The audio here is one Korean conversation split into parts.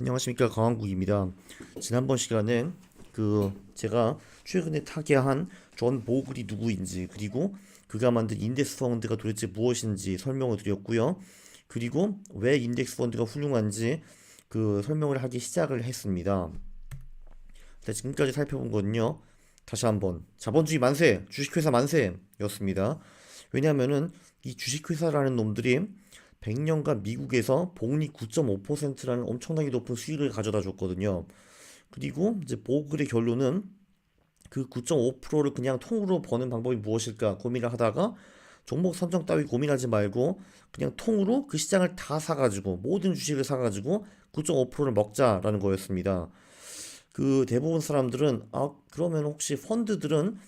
안녕하십니까, 강한국입니다. 지난번 시간에 제가 최근에 타계한 존 보글이 누구인지, 그리고 그가 만든 인덱스 펀드가 도대체 무엇인지 설명을 드렸고요. 그리고 왜 인덱스 펀드가 훌륭한지 설명을 하기 시작을 했습니다. 지금까지 살펴본 건요, 다시 한번 자본주의 만세, 주식회사 만세였습니다. 왜냐하면은 이 주식회사라는 놈들이 100년간 미국에서 복리 9.5%라는 엄청나게 높은 수익을 가져다 줬거든요. 그리고 이제 보글의 결론은 그 9.5%를 그냥 통으로 버는 방법이 무엇일까 고민을 하다가 종목 선정 따위 고민하지 말고 그냥 통으로 그 시장을 다 사가지고 모든 주식을 사가지고 9.5%를 먹자라는 거였습니다. 대부분 사람들은 그러면 혹시 펀드들은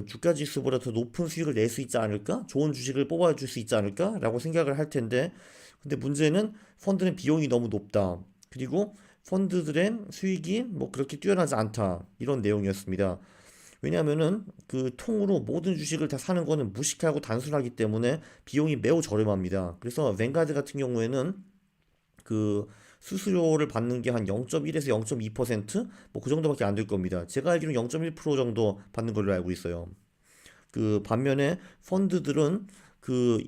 주가 지수보다 더 높은 수익을 낼 수 있지 않을까? 좋은 주식을 뽑아줄 수 있지 않을까? 라고 생각을 할 텐데, 근데 문제는 펀드는 비용이 너무 높다. 그리고 펀드들의 수익이 뭐 그렇게 뛰어나지 않다. 이런 내용이었습니다. 왜냐하면은 그 통으로 모든 주식을 다 사는 거는 무식하고 단순하기 때문에 비용이 매우 저렴합니다. 그래서 뱅가드 같은 경우에는 그 수수료를 받는 게 한 0.1에서 0.2%뭐 그 정도밖에 안 될 겁니다. 제가 알기로는 0.1% 정도 받는 걸로 알고 있어요. 반면에 펀드들은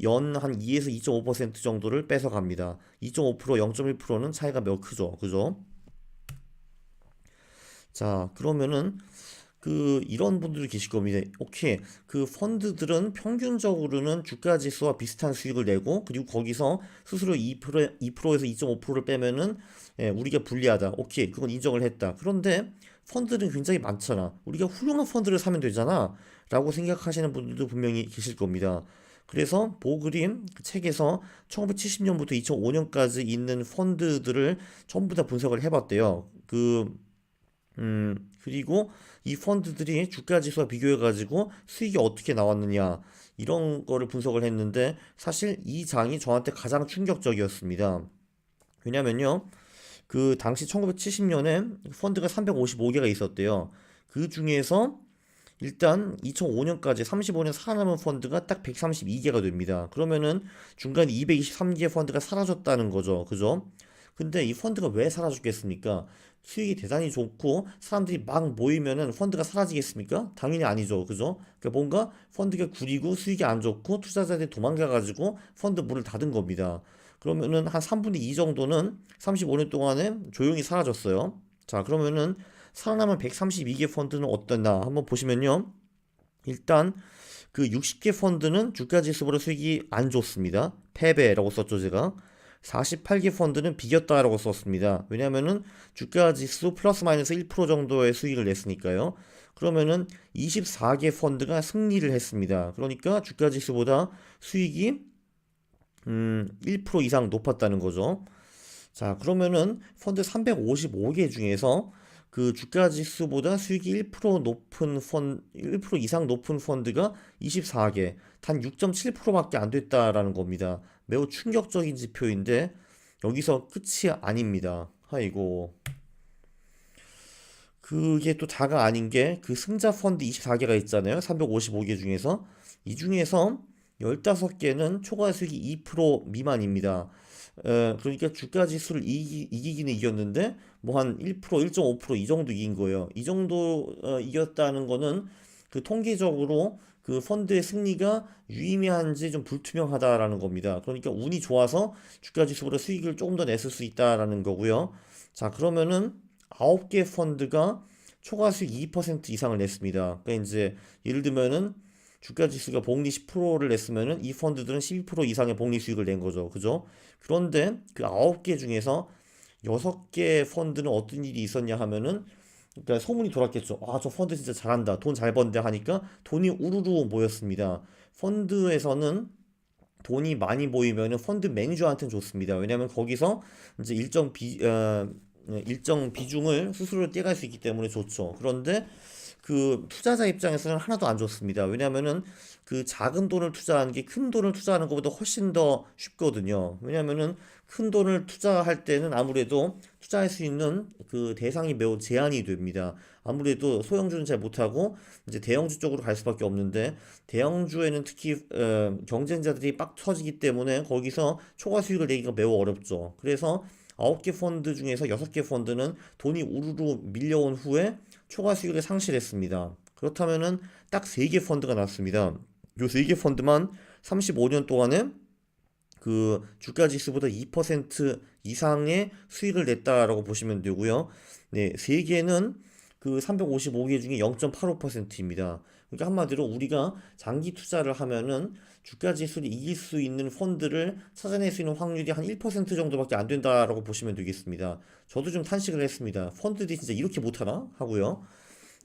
연 한 2에서 2.5% 정도를 뺏어 갑니다. 2.5%, 0.1%는 차이가 매우 크죠. 그죠? 자, 그러면은 이런 분들이 계실 겁니다. 오케이. 펀드들은 평균적으로는 주가 지수와 비슷한 수익을 내고, 그리고 거기서 스스로 2%에서 2.5%를 빼면은, 우리가 불리하다. 오케이. 그건 인정을 했다. 그런데 펀드는 굉장히 많잖아. 우리가 훌륭한 펀드를 사면 되잖아. 라고 생각하시는 분들도 분명히 계실 겁니다. 그래서 보그림 그 책에서 1970년부터 2005년까지 있는 펀드들을 전부 다 분석을 해봤대요. 그리고 이 펀드들이 주가 지수와 비교해가지고 수익이 어떻게 나왔느냐, 이런 거를 분석을 했는데, 사실 이 장이 저한테 가장 충격적이었습니다. 왜냐면요, 당시 1970년에 펀드가 355개가 있었대요. 그 중에서 일단 2005년까지 35년 살아남은 펀드가 딱 132개가 됩니다. 그러면은 중간에 223개 펀드가 사라졌다는 거죠. 그죠? 근데 이 펀드가 왜 사라졌겠습니까? 수익이 대단히 좋고 사람들이 막 모이면은 펀드가 사라지겠습니까? 당연히 아니죠. 그죠? 그러니까 뭔가 펀드가 구리고 수익이 안 좋고 투자자들이 도망가가지고 펀드 문을 닫은 겁니다. 그러면은 한 3분의 2 정도는 35년 동안에 조용히 사라졌어요. 자, 그러면은 살아남은 132개 펀드는 어떠나 한번 보시면요. 일단 60개 펀드는 주가 지수보다 수익이 안 좋습니다. 패배라고 썼죠, 제가. 48개 펀드는 비겼다라고 썼습니다. 왜냐면은 주가 지수 플러스 마이너스 1% 정도의 수익을 냈으니까요. 그러면은 24개 펀드가 승리를 했습니다. 그러니까 주가 지수보다 수익이 1% 이상 높았다는 거죠. 자, 그러면은 펀드 355개 중에서 주가 지수보다 수익이 1% 높은 1% 이상 높은 펀드가 24개, 단 6.7%밖에 안 됐다라는 겁니다. 매우 충격적인 지표인데 여기서 끝이 아닙니다. 아이고. 그게 또 다가 아닌 게 승자 펀드 24개가 있잖아요. 355개 중에서 이 중에서 15개는 초과 수익이 2% 미만입니다. 그러니까 주가 지수를 이기기는 이겼는데 뭐 한 1%, 1.5%이 정도 이긴 거예요. 이 정도 이겼다는 거는 통계적으로 펀드의 승리가 유의미한지 좀 불투명하다라는 겁니다. 그러니까 운이 좋아서 주가 지수보다 수익을 조금 더 냈을 수 있다라는 거고요. 자, 그러면은 9개 펀드가 초과 수익 2% 이상을 냈습니다. 그러니까 이제 예를 들면은 주가 지수가 복리 10%를 냈으면은 이 펀드들은 12% 이상의 복리 수익을 낸 거죠. 그죠? 그런데 9개 중에서 6개 펀드는 어떤 일이 있었냐 하면은 그러니까 소문이 돌았겠죠. 아, 저 펀드 진짜 잘한다. 돈 잘 번다 하니까 돈이 우르르 모였습니다. 펀드에서는 돈이 많이 모이면은 펀드 매니저한테는 좋습니다. 왜냐면 거기서 이제 일정 비중을 스스로 떼갈 수 있기 때문에 좋죠. 그런데 투자자 입장에서는 하나도 안 좋습니다. 왜냐면은 작은 돈을 투자하는 게 큰 돈을 투자하는 것보다 훨씬 더 쉽거든요. 왜냐면은 큰 돈을 투자할 때는 아무래도 투자할 수 있는 대상이 매우 제한이 됩니다. 아무래도 소형주는 잘 못하고 이제 대형주 쪽으로 갈 수밖에 없는데 대형주에는 특히 경쟁자들이 빡 터지기 때문에 거기서 초과 수익을 내기가 매우 어렵죠. 그래서 9개 펀드 중에서 6개 펀드는 돈이 우르르 밀려온 후에 초과 수익을 상실했습니다. 그렇다면은 딱 3개 펀드가 났습니다. 요 3개 펀드만 35년 동안에 그 주가 지수보다 2% 이상의 수익을 냈다라고 보시면 되고요. 네, 3개는 그 355개 중에 0.85%입니다. 그러니까 한마디로 우리가 장기 투자를 하면은 주가 지수를 이길 수 있는 펀드를 찾아낼 수 있는 확률이 한 1% 정도밖에 안 된다라고 보시면 되겠습니다. 저도 좀 탄식을 했습니다. 펀드들이 진짜 이렇게 못하나 하고요.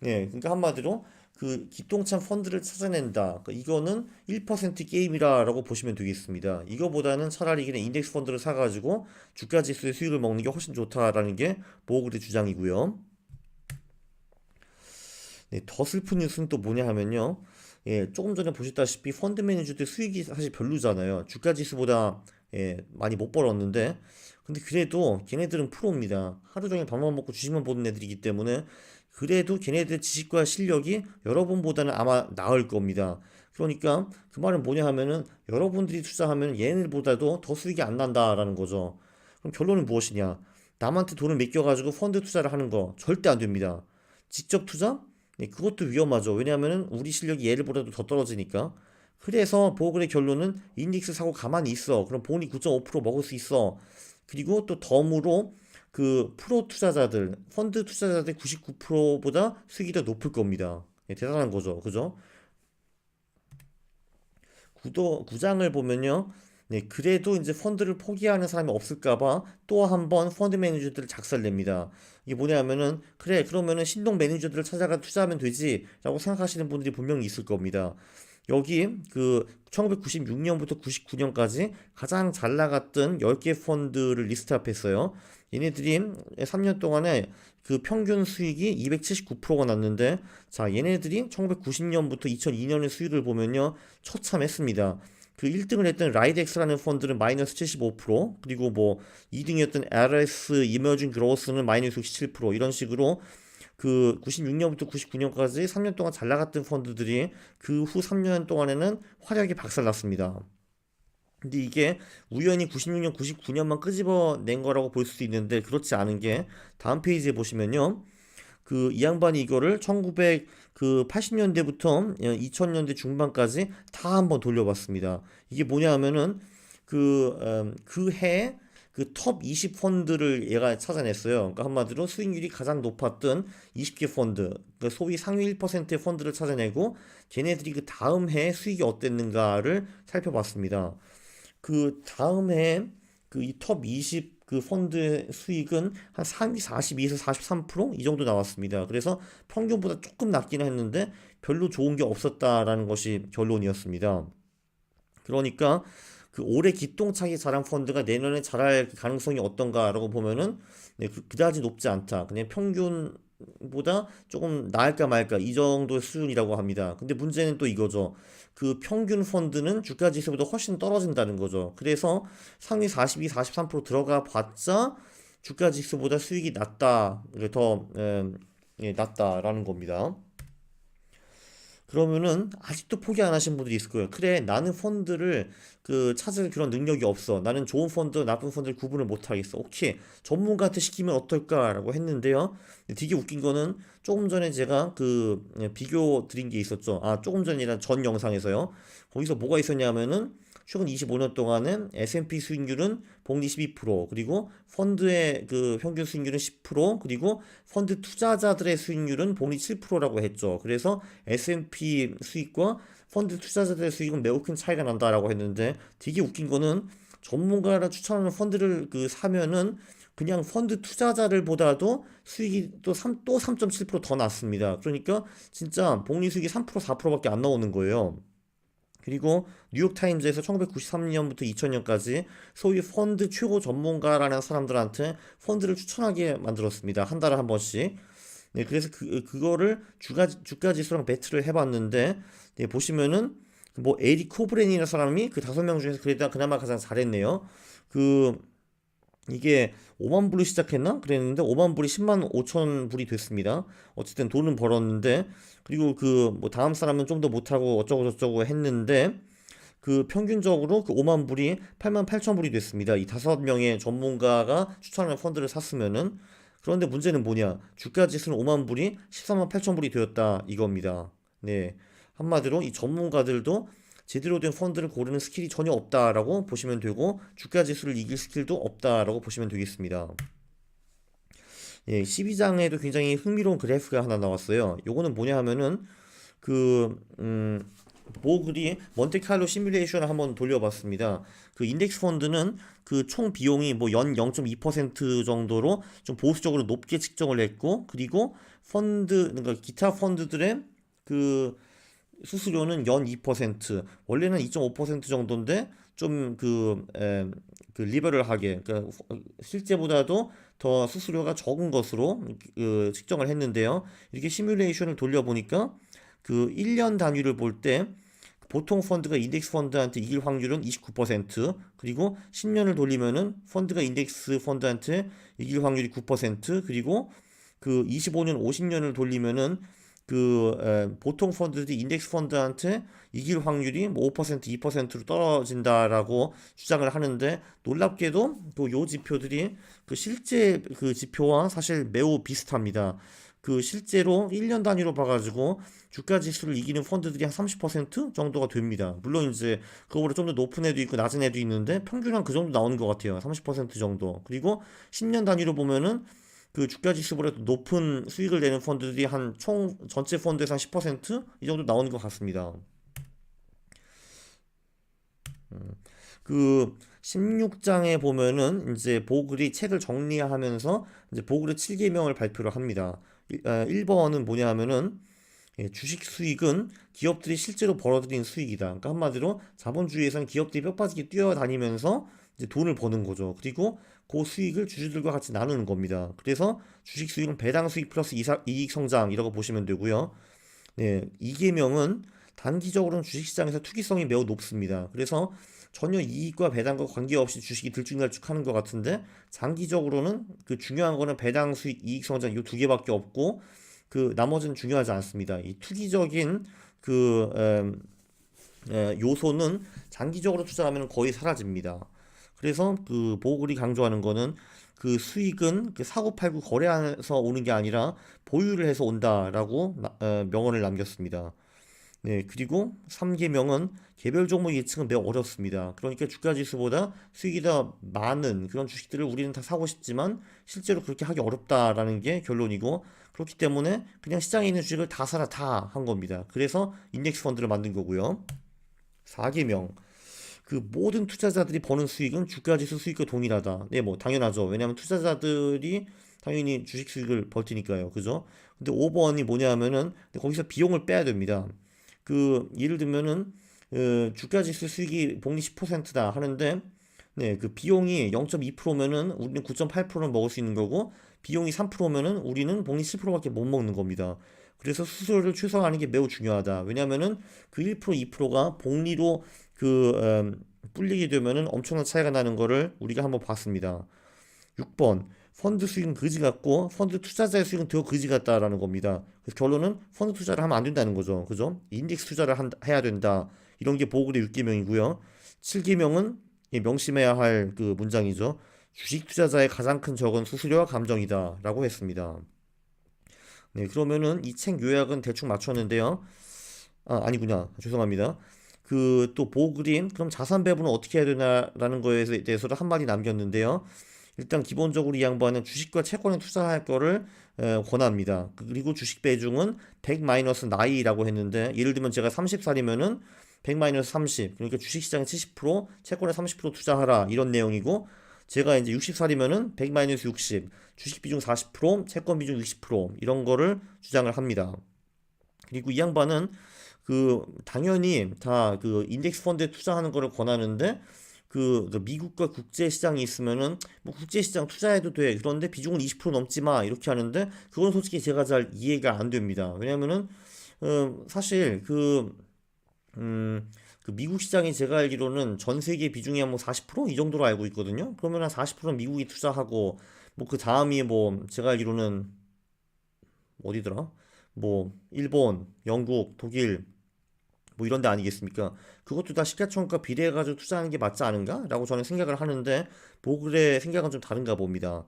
네, 그러니까 한마디로 그 기똥찬 펀드를 찾아낸다. 그러니까 이거는 1% 게임이라고 보시면 되겠습니다. 이거보다는 차라리 그냥 인덱스 펀드를 사가지고 주가 지수의 수익을 먹는 게 훨씬 좋다라는 게 모그리 주장이고요. 네, 더 슬픈 뉴스는 또 뭐냐 하면요. 예, 조금 전에 보셨다시피 펀드 매니저들 수익이 사실 별로잖아요. 주가 지수보다 많이 못 벌었는데 근데 그래도 걔네들은 프로입니다. 하루 종일 밥만 먹고 주식만 보는 애들이기 때문에 그래도 걔네들 지식과 실력이 여러분보다는 아마 나을 겁니다. 그러니까 그 말은 뭐냐 하면은 여러분들이 투자하면 얘네들보다도 더 수익이 안 난다라는 거죠. 그럼 결론은 무엇이냐? 남한테 돈을 맡겨가지고 펀드 투자를 하는 거 절대 안 됩니다. 직접 투자? 네, 그것도 위험하죠. 왜냐하면은 우리 실력이 얘들보다도 더 떨어지니까. 그래서 보글의 결론은 인덱스 사고 가만히 있어. 그럼 본이 9.5% 먹을 수 있어. 그리고 또 덤으로 그 프로 투자자들, 펀드 투자자들 99%보다 수익이 더 높을 겁니다. 예, 대단한 거죠. 그죠? 구장을 보면요. 네, 그래도 이제 펀드를 포기하는 사람이 없을까봐 또 한 번 펀드 매니저들을 작살냅니다. 이게 뭐냐면은, 그래, 그러면은 신동 매니저들을 찾아가 투자하면 되지, 라고 생각하시는 분들이 분명히 있을 겁니다. 여기 그 1996년부터 99년까지 가장 잘 나갔던 10개 펀드를 리스트업했어요. 얘네들이 3년 동안에 그 평균 수익이 279%가 났는데, 자, 얘네들이 1990년부터 2002년의 수익을 보면요, 처참했습니다. 그 1등을 했던 라이덱스라는 펀드는 마이너스 75%, 그리고 뭐 2등이었던 LS 이머징 그로스는 마이너스 67% 이런 식으로 그 96년부터 99년까지 3년 동안 잘 나갔던 펀드들이 그 후 3년 동안에는 화려하게 박살났습니다. 근데 이게 우연히 96년, 99년만 끄집어낸 거라고 볼 수도 있는데 그렇지 않은 게 다음 페이지에 보시면요. 그 이 양반이 이거를 1980년대부터 2000년대 중반까지 다 한번 돌려봤습니다. 이게 뭐냐 하면은 그 해 그 톱 20 펀드를 얘가 찾아냈어요. 그러니까 한마디로 수익률이 가장 높았던 20개 펀드, 그러니까 소위 상위 1%의 펀드를 찾아내고 걔네들이 그 다음 해 수익이 어땠는가를 살펴봤습니다. 그 다음 해 그 이 톱 20 그 펀드의 수익은 한 상위 42에서 43%이 정도 나왔습니다. 그래서 평균보다 조금 낮긴 했는데 별로 좋은 게 없었다라는 것이 결론이었습니다. 그러니까 그 올해 기똥차게 자란 펀드가 내년에 자랄 가능성이 어떤가라고 보면은 네, 그다지 높지 않다. 그냥 평균보다 조금 나을까 말까 이 정도의 수준이라고 합니다. 근데 문제는 또 이거죠. 그 평균 펀드는 주가 지수보다 훨씬 떨어진다는 거죠. 그래서 상위 42, 43% 들어가 봤자 주가 지수보다 수익이 낮다. 더 낮다라는 겁니다. 그러면은 아직도 포기 안 하신 분들이 있을 거예요. 그래, 나는 펀드를 그 찾을 그런 능력이 없어. 나는 좋은 펀드, 나쁜 펀드를 구분을 못 하겠어. 오케이, 전문가한테 시키면 어떨까라고 했는데요. 되게 웃긴 거는 조금 전에 제가 그 비교 드린 게 있었죠. 아, 조금 전이라 전 영상에서요. 거기서 뭐가 있었냐면은 최근 25년 동안은 S&P 수익률은 복리 12%, 그리고 펀드의 그 평균 수익률은 10%, 그리고 펀드 투자자들의 수익률은 복리 7%라고 했죠. 그래서 S&P 수익과 펀드 투자자들의 수익은 매우 큰 차이가 난다라고 했는데 되게 웃긴 거는 전문가가 추천하는 펀드를 그 사면은 그냥 펀드 투자자를 보다도 수익이 또 3.7%더 났습니다. 그러니까 진짜 복리 수익이 3% 4%밖에 안 나오는 거예요. 그리고 뉴욕타임즈에서 1993년부터 2000년까지 소위 펀드 최고 전문가라는 사람들한테 펀드를 추천하게 만들었습니다. 한 달에 한 번씩. 네, 그래서 그거를 주가 지수랑 배틀을 해봤는데, 네, 보시면은, 뭐, 에리 코브렌이라는 사람이 그 5명 중에서 그래도 그나마 가장 잘했네요. 그, 이게 5만 불로 시작했나? 그랬는데 5만 불이 10만 5천 불이 됐습니다. 어쨌든 돈은 벌었는데, 그리고 그 뭐 다음 사람은 좀 더 못하고 어쩌고 저쩌고 했는데 그 평균적으로 그 5만 불이 8만 8천 불이 됐습니다. 이 5명의 전문가가 추천하는 펀드를 샀으면은. 그런데 문제는 뭐냐? 주가 지수는 5만 불이 14만 8천 불이 되었다 이겁니다. 네. 한마디로 이 전문가들도 제대로 된 펀드를 고르는 스킬이 전혀 없다라고 보시면 되고, 주가 지수를 이길 스킬도 없다라고 보시면 되겠습니다. 예, 12장에도 굉장히 흥미로운 그래프가 하나 나왔어요. 요거는 뭐냐 하면은 그 보글이 몬테칼로 시뮬레이션을 한번 돌려봤습니다. 그 인덱스 펀드는 그 총 비용이 뭐 연 0.2% 정도로 좀 보수적으로 높게 측정을 했고, 그리고 그러니까 기타 펀드들의 그 수수료는 연 2%, 원래는 2.5% 정도인데 좀 그 리버럴하게, 그러니까 실제보다도 더 수수료가 적은 것으로 그 측정을 했는데요. 이렇게 시뮬레이션을 돌려보니까 그 1년 단위를 볼 때 보통 펀드가 인덱스 펀드한테 이길 확률은 29%, 그리고 10년을 돌리면은 펀드가 인덱스 펀드한테 이길 확률이 9%, 그리고 그 25년, 50년을 돌리면은 보통 펀드들이 인덱스 펀드한테 이길 확률이 뭐 5%, 2%로 떨어진다라고 주장을 하는데, 놀랍게도 그 요 지표들이 그 실제 그 지표와 사실 매우 비슷합니다. 그 실제로 1년 단위로 봐가지고 주가 지수를 이기는 펀드들이 한 30% 정도가 됩니다. 물론 이제 그거보다 좀 더 높은 애도 있고 낮은 애도 있는데 평균 한 그 정도 나오는 것 같아요. 30% 정도. 그리고 10년 단위로 보면은 그 주가 지수보다 높은 수익을 내는 펀드들이 한 총 전체 펀드에서 한 10%이 정도 나오는 것 같습니다. 그 16장에 보면은 이제 보글이 책을 정리하면서 이제 보글의 7계명을 발표를 합니다. 1번은 뭐냐 하면은, 예, 주식 수익은 기업들이 실제로 벌어들인 수익이다. 그러니까 한마디로 자본주의에서는 기업들이 뼈빠지게 뛰어다니면서 이제 돈을 버는 거죠. 그리고 그 수익을 주주들과 같이 나누는 겁니다. 그래서 주식 수익은 배당 수익 플러스 이익 성장이라고 보시면 되고요. 네, 이계명은 단기적으로는 주식시장에서 투기성이 매우 높습니다. 그래서 전혀 이익과 배당과 관계없이 주식이 들쭉날쭉하는 것 같은데, 장기적으로는 그 중요한 거는 배당 수익, 이익 성장 이 두 개밖에 없고, 그 나머지는 중요하지 않습니다. 이 투기적인 그 요소는 장기적으로 투자하면 거의 사라집니다. 그래서 그 보글이 강조하는 거는 그 수익은 그 사고 팔고 거래해서 오는 게 아니라 보유를 해서 온다라고 명언을 남겼습니다. 네, 그리고 3계명은 개별 종목 예측은 매우 어렵습니다. 그러니까 주가 지수보다 수익이 더 많은 그런 주식들을 우리는 다 사고 싶지만 실제로 그렇게 하기 어렵다라는 게 결론이고, 그렇기 때문에 그냥 시장에 있는 주식을 다 사라 다 한 겁니다. 그래서 인덱스 펀드를 만든 거고요. 4계명, 그 모든 투자자들이 버는 수익은 주가지수 수익과 동일하다. 네, 뭐 당연하죠. 왜냐하면 투자자들이 당연히 주식 수익을 벌 테니까요. 그죠? 근데 5번이 뭐냐면은 거기서 비용을 빼야 됩니다. 그 예를 들면은 주가지수 수익이 복리 10%다 하는데, 네, 그 비용이 0.2%면은 우리는 9.8%는 먹을 수 있는 거고, 비용이 3%면은 우리는 복리 7%밖에 못 먹는 겁니다. 그래서 수수료를 최소화하는 게 매우 중요하다. 왜냐면은 그 1%, 2%가 복리로 불리게 되면은 엄청난 차이가 나는 거를 우리가 한번 봤습니다. 6번, 펀드 수익은 그지 같고 펀드 투자자의 수익은 더 그지 같다라는 겁니다. 그래서 결론은 펀드 투자를 하면 안 된다는 거죠. 그죠? 인덱스 투자를 해야 된다. 이런 게 보글의 6계명이고요. 7계명은 명심해야 할 그 문장이죠. 주식 투자자의 가장 큰 적은 수수료와 감정이다라고 했습니다. 네, 그러면은 이 책 요약은 대충 맞췄는데요. 아, 아니구나. 죄송합니다. 그 또 보글이 그럼 자산 배분은 어떻게 해야 되나라는 거에 대해서도 한마디 남겼는데요. 일단 기본적으로 이 양반은 주식과 채권에 투자할 거를 권합니다. 그리고 주식 배중은 100 마이너스 나이라고 했는데, 예를 들면 제가 30살이면은 100 마이너스 30, 그러니까 주식시장에 70%, 채권에 30% 투자하라 이런 내용이고, 제가 이제 60살이면은 100 마이너스 60, 주식 비중 40%, 채권 비중 60% 이런 거를 주장을 합니다. 그리고 이 양반은 그 당연히 다 그 인덱스 펀드에 투자하는 거를 권하는데, 그 미국과 국제 시장이 있으면은 뭐 국제 시장 투자해도 돼. 그런데 비중은 20% 넘지 마. 이렇게 하는데 그건 솔직히 제가 잘 이해가 안 됩니다. 왜냐면은 사실 그 미국 시장이 제가 알기로는 전 세계 비중이 한 뭐 40%이 정도로 알고 있거든요. 그러면 한 40%는 미국이 투자하고, 뭐 그 다음이 뭐 제가 알기로는 어디더라? 뭐 일본, 영국, 독일, 뭐 이런 데 아니겠습니까? 그것도 다 시가총액과 비례해가지고 투자하는 게 맞지 않은가? 라고 저는 생각을 하는데 보글의 생각은 좀 다른가 봅니다.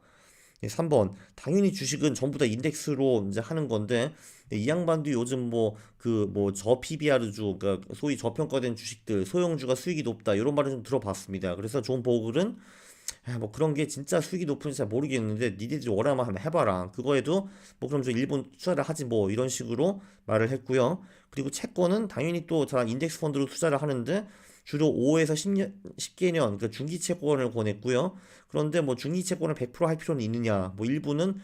3번. 당연히 주식은 전부 다 인덱스로 이제 하는 건데, 이 양반도 요즘 뭐, 저 PBR주, 그러니까 소위 저평가된 주식들, 소형주가 수익이 높다, 이런 말을 좀 들어봤습니다. 그래서 존 보글은, 뭐 그런 게 진짜 수익이 높은지 잘 모르겠는데, 니네들이 원하면 한번 해봐라. 그거에도, 뭐 그럼 저 일본 투자를 하지 뭐, 이런 식으로 말을 했고요. 그리고 채권은 당연히 또 다 인덱스 펀드로 투자를 하는데, 주로 5에서 10년, 10개년, 그러니까 중기 채권을 권했고요. 그런데 뭐 중기 채권을 100%할 필요는 있느냐? 뭐 일부는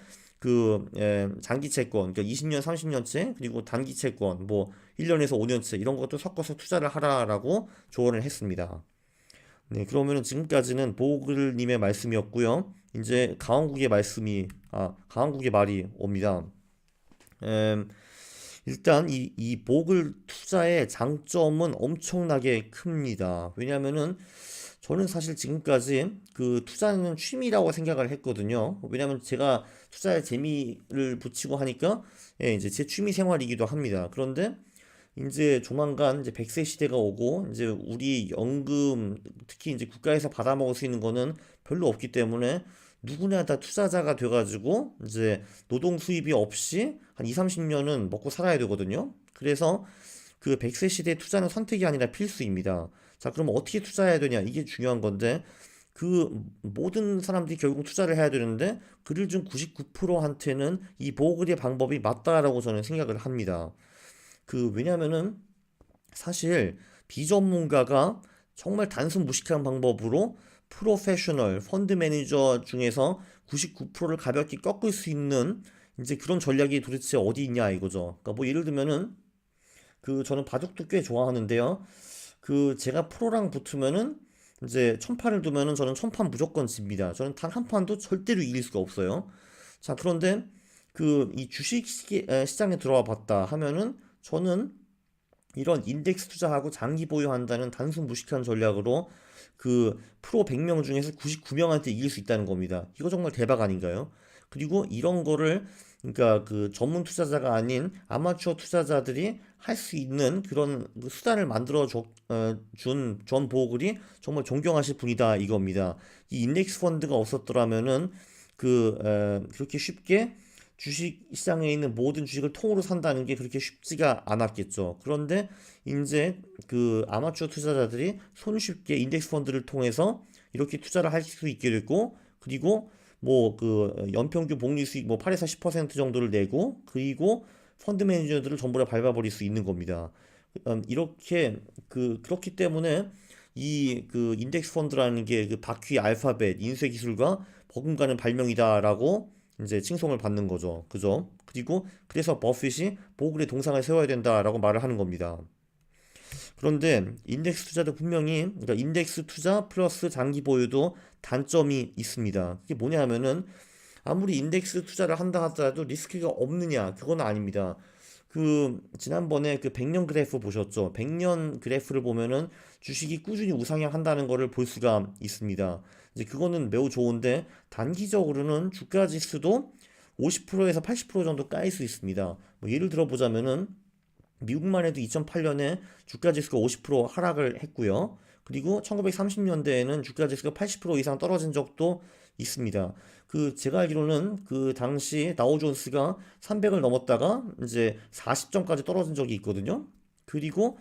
장기 채권, 그러니까 20년, 30년째, 그리고 단기 채권, 뭐 1년에서 5년째 이런 것도 섞어서 투자를 하라라고 조언을 했습니다. 네, 그러면은 지금까지는 보글님의 말씀이었고요. 이제 강원국의 말이 옵니다. 음, 일단 이 보글 투자의 장점은 엄청나게 큽니다. 왜냐면은 저는 사실 지금까지 그 투자는 취미라고 생각을 했거든요. 왜냐면 제가 투자에 재미를 붙이고 하니까 이제 제 취미 생활이기도 합니다. 그런데 이제 조만간 이제 100세 시대가 오고 이제 우리 연금 특히 이제 국가에서 받아먹을 수 있는 거는 별로 없기 때문에 누구나 다 투자자가 돼가지고 이제 노동 수입이 없이 한 2, 30년은 먹고 살아야 되거든요. 그래서 그 100세 시대 투자는 선택이 아니라 필수입니다. 자, 그럼 어떻게 투자해야 되냐? 이게 중요한 건데 그 모든 사람들이 결국 투자를 해야 되는데 그를 중 99%한테는 이 보글의 방법이 맞다라고 저는 생각을 합니다. 왜냐면은 사실 비전문가가 정말 단순 무식한 방법으로 프로페셔널 펀드 매니저 중에서 99%를 가볍게 꺾을 수 있는 이제 그런 전략이 도대체 어디 있냐 이거죠. 그러니까 뭐 예를 들면은 저는 바둑도 꽤 좋아하는데요. 제가 프로랑 붙으면은 이제 천판을 두면은 저는 천판 무조건 집니다. 저는 단 한 판도 절대로 이길 수가 없어요. 자, 그런데 이 주식 시장에 들어와 봤다 하면은 저는 이런 인덱스 투자하고 장기 보유한다는 단순 무식한 전략으로 프로 100명 중에서 99명한테 이길 수 있다는 겁니다. 이거 정말 대박 아닌가요? 그리고 이런 거를 그러니까 전문 투자자가 아닌 아마추어 투자자들이 할 수 있는 그런 수단을 만들어 준 존 보글이 정말 존경하실 분이다 이겁니다. 이 인덱스 펀드가 없었더라면은 그렇게 쉽게 주식 시장에 있는 모든 주식을 통으로 산다는 게 그렇게 쉽지가 않았겠죠. 그런데 이제 아마추어 투자자들이 손쉽게 인덱스 펀드를 통해서 이렇게 투자를 할 수 있게 됐고, 그리고 뭐 연평균 복리 수익 뭐 8에서 10% 정도를 내고, 그리고 펀드 매니저들을 전부 다 밟아버릴 수 있는 겁니다. 이렇게 그렇기 때문에 인덱스 펀드라는 게 바퀴 알파벳 인쇄 기술과 버금가는 발명이다라고 이제 칭송을 받는 거죠. 그죠? 그리고 그래서 버핏이 보글의 동상을 세워야 된다라고 말을 하는 겁니다. 그런데 인덱스 투자도 분명히 그러니까 인덱스 투자 플러스 장기 보유도 단점이 있습니다. 그게 뭐냐 하면은 아무리 인덱스 투자를 한다 하더라도 리스크가 없느냐? 그건 아닙니다. 지난번에 100년 그래프 보셨죠? 100년 그래프를 보면은 주식이 꾸준히 우상향 한다는 거를 볼 수가 있습니다. 이제 그거는 매우 좋은데 단기적으로는 주가 지수도 50%에서 80% 정도 까일 수 있습니다. 뭐 예를 들어 보자면은 미국만 해도 2008년에 주가 지수가 50% 하락을 했고요. 그리고 1930년대에는 주가 지수가 80% 이상 떨어진 적도 있습니다. 제가 알기로는 당시 다우존스가 300을 넘었다가 이제 40점까지 떨어진 적이 있거든요. 그리고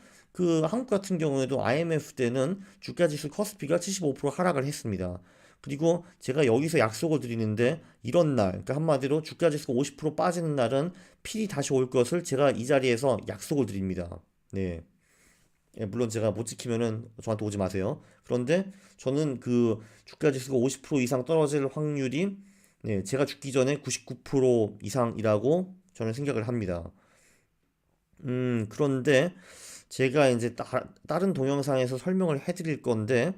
한국 같은 경우에도 IMF 때는 주가 지수 커스피가 75% 하락을 했습니다. 그리고 제가 여기서 약속을 드리는데 이런 날, 그러니까 한마디로 주가 지수가 50% 빠지는 날은 필히 다시 올 것을 제가 이 자리에서 약속을 드립니다. 네. 물론 제가 못 지키면은 저한테 오지 마세요. 그런데 저는 주가 지수가 50% 이상 떨어질 확률이 제가 죽기 전에 99% 이상이라고 저는 생각을 합니다. 그런데 제가 이제 다른 동영상에서 설명을 해드릴 건데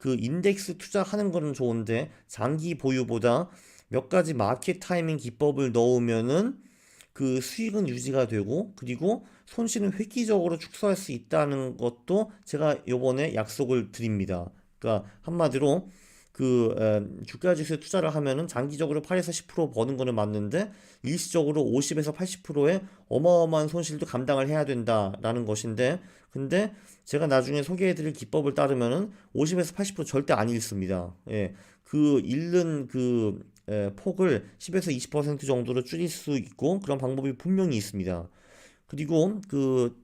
인덱스 투자하는 거는 좋은데 장기 보유보다 몇 가지 마켓 타이밍 기법을 넣으면은 수익은 유지가 되고 그리고 손실은 획기적으로 축소할 수 있다는 것도 제가 요번에 약속을 드립니다. 그러니까 한마디로 주가 지수에 투자를 하면은 장기적으로 8에서 10% 버는 거는 맞는데 일시적으로 50에서 80%의 어마어마한 손실도 감당을 해야 된다라는 것인데, 근데 제가 나중에 소개해드릴 기법을 따르면은 50에서 80% 절대 안 잃습니다. 예, 그 잃는 폭을 10에서 20% 정도로 줄일 수 있고 그런 방법이 분명히 있습니다. 그리고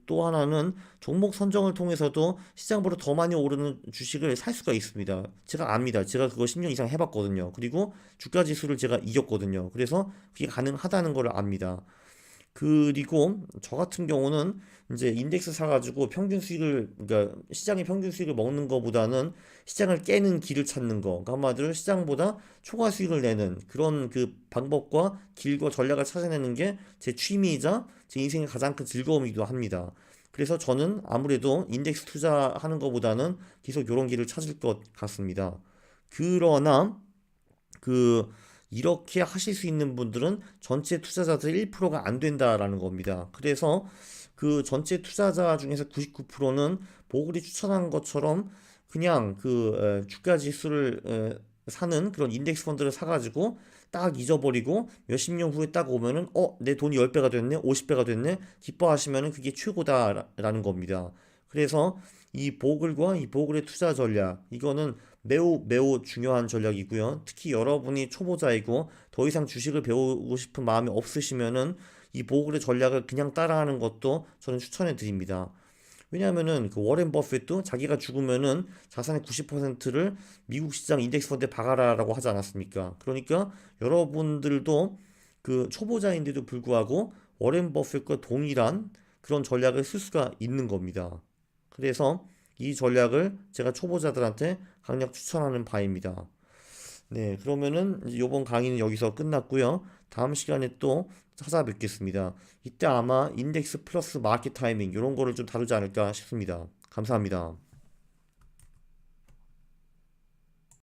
또 하나는 종목 선정을 통해서도 시장보다 더 많이 오르는 주식을 살 수가 있습니다. 제가 압니다. 제가 그거 10년 이상 해봤거든요. 그리고 주가 지수를 제가 이겼거든요. 그래서 그게 가능하다는 걸 압니다. 그리고 저 같은 경우는 이제 인덱스 사가지고 평균 수익을, 그러니까 시장의 평균 수익을 먹는 것보다는 시장을 깨는 길을 찾는 거, 그러니까 한마디로 시장보다 초과 수익을 내는 그런 방법과 길과 전략을 찾아내는 게 제 취미이자 제 인생의 가장 큰 즐거움이기도 합니다. 그래서 저는 아무래도 인덱스 투자하는 것보다는 계속 이런 길을 찾을 것 같습니다. 그러나 그 이렇게 하실 수 있는 분들은 전체 투자자들 1%가 안 된다라는 겁니다. 그래서 전체 투자자 중에서 99%는 보글이 추천한 것처럼 그냥 주가 지수를 사는 그런 인덱스 펀드를 사가지고 딱 잊어버리고 몇십 년 후에 딱 오면은 내 돈이 10배가 됐네, 50배가 됐네, 기뻐하시면은 그게 최고다라는 겁니다. 그래서 이 보글과 이 보글의 투자 전략, 이거는 매우 매우 중요한 전략이고요. 특히 여러분이 초보자이고 더 이상 주식을 배우고 싶은 마음이 없으시면은 이 보글의 전략을 그냥 따라하는 것도 저는 추천해 드립니다. 왜냐하면은 워렌 버핏도 자기가 죽으면은 자산의 90%를 미국 시장 인덱스 펀드에 박아라라고 하지 않았습니까? 그러니까 여러분들도 초보자인데도 불구하고 워렌 버핏과 동일한 그런 전략을 쓸 수가 있는 겁니다. 그래서 이 전략을 제가 초보자들한테 강력 추천하는 바입니다. 네, 그러면은 이제 이번 강의는 여기서 끝났고요. 다음 시간에 또 찾아뵙겠습니다. 이때 아마 인덱스 플러스 마켓 타이밍 이런 거를 좀 다루지 않을까 싶습니다. 감사합니다.